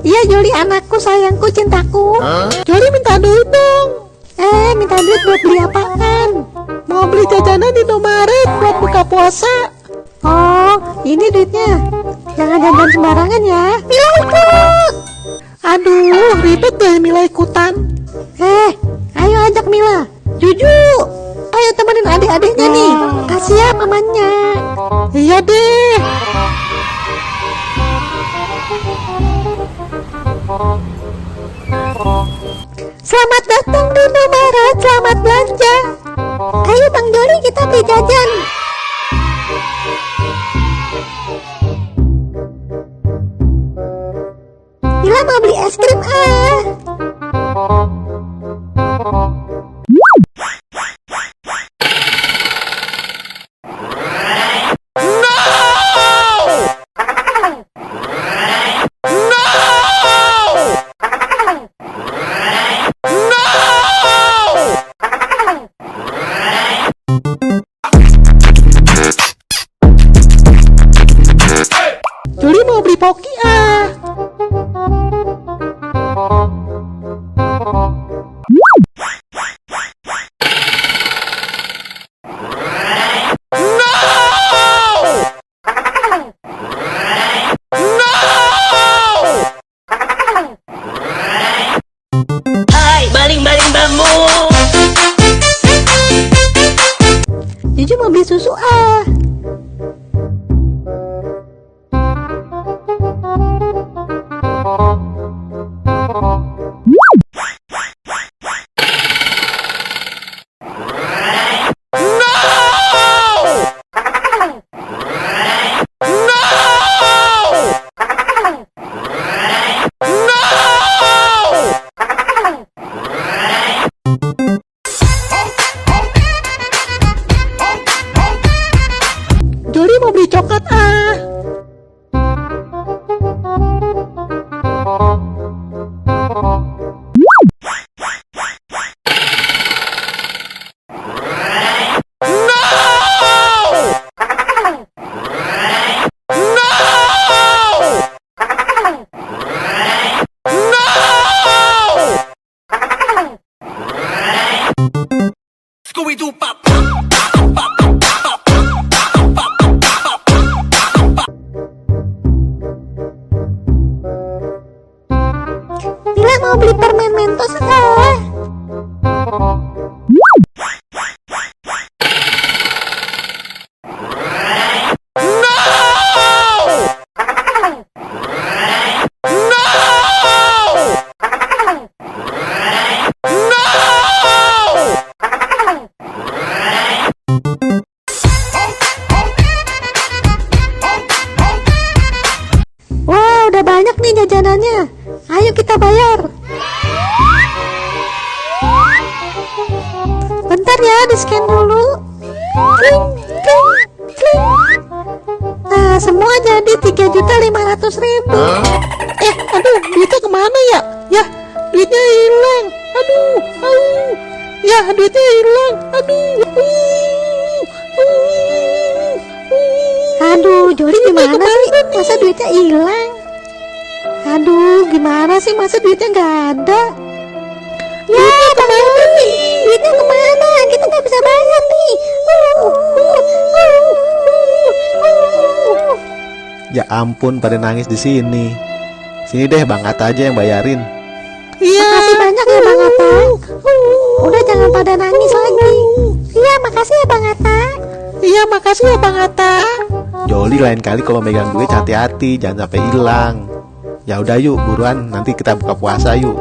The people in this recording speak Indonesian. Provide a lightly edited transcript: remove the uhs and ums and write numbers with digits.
Iya Joli, anakku, sayangku, cintaku. Joli minta duit dong. Minta duit buat beli apaan? Mau beli jajanan di Indomaret buat buka puasa. Oh, ini duitnya. Jangan jajan sembarangan ya. Mila ikut. Aduh, ribet deh Mila ikutan. Ayo ajak Mila. Juju, ayo temenin adik-adiknya nih. Kasih ya pamannya. Iya deh. Selamat datang di Indomaret, selamat belanja. Ayo Bang Joli, kita beli jajan. Mila mau beli es krim Joli mau beli poki Hai, baling-baling bambu. Juju mau beli susu Joli mau beli coklat Scooby-Doo pop. Mila mau beli permen Mentos Wow, udah banyak nih jajanannya. Ayo kita bayar. Bentar ya, di-scan dulu. Kling, kling, kling. Nah, semua jadi 3.500.000. Aduh, duitnya kemana ya? Ya, duitnya hilang. Aduh, ya duitnya hilang. Aduh, Joli gimana sih? Masa duitnya hilang? Aduh, gimana sih? Masa duitnya nggak ada? Ya, Bang Joli, duitnya kemana? Kita nggak bisa bayar nih. Ya ampun, pada nangis di sini. Sini deh Bang Atta aja yang bayarin. Iya. Makasih banyak ya Bang Atta. Udah jangan pada nangis lagi. Iya, makasih ya Bang Atta. Iya, makasih ya Bang Atta. Joli lain kali kalau megang duit hati-hati, jangan sampai hilang. Ya udah yuk, buruan nanti kita buka puasa yuk.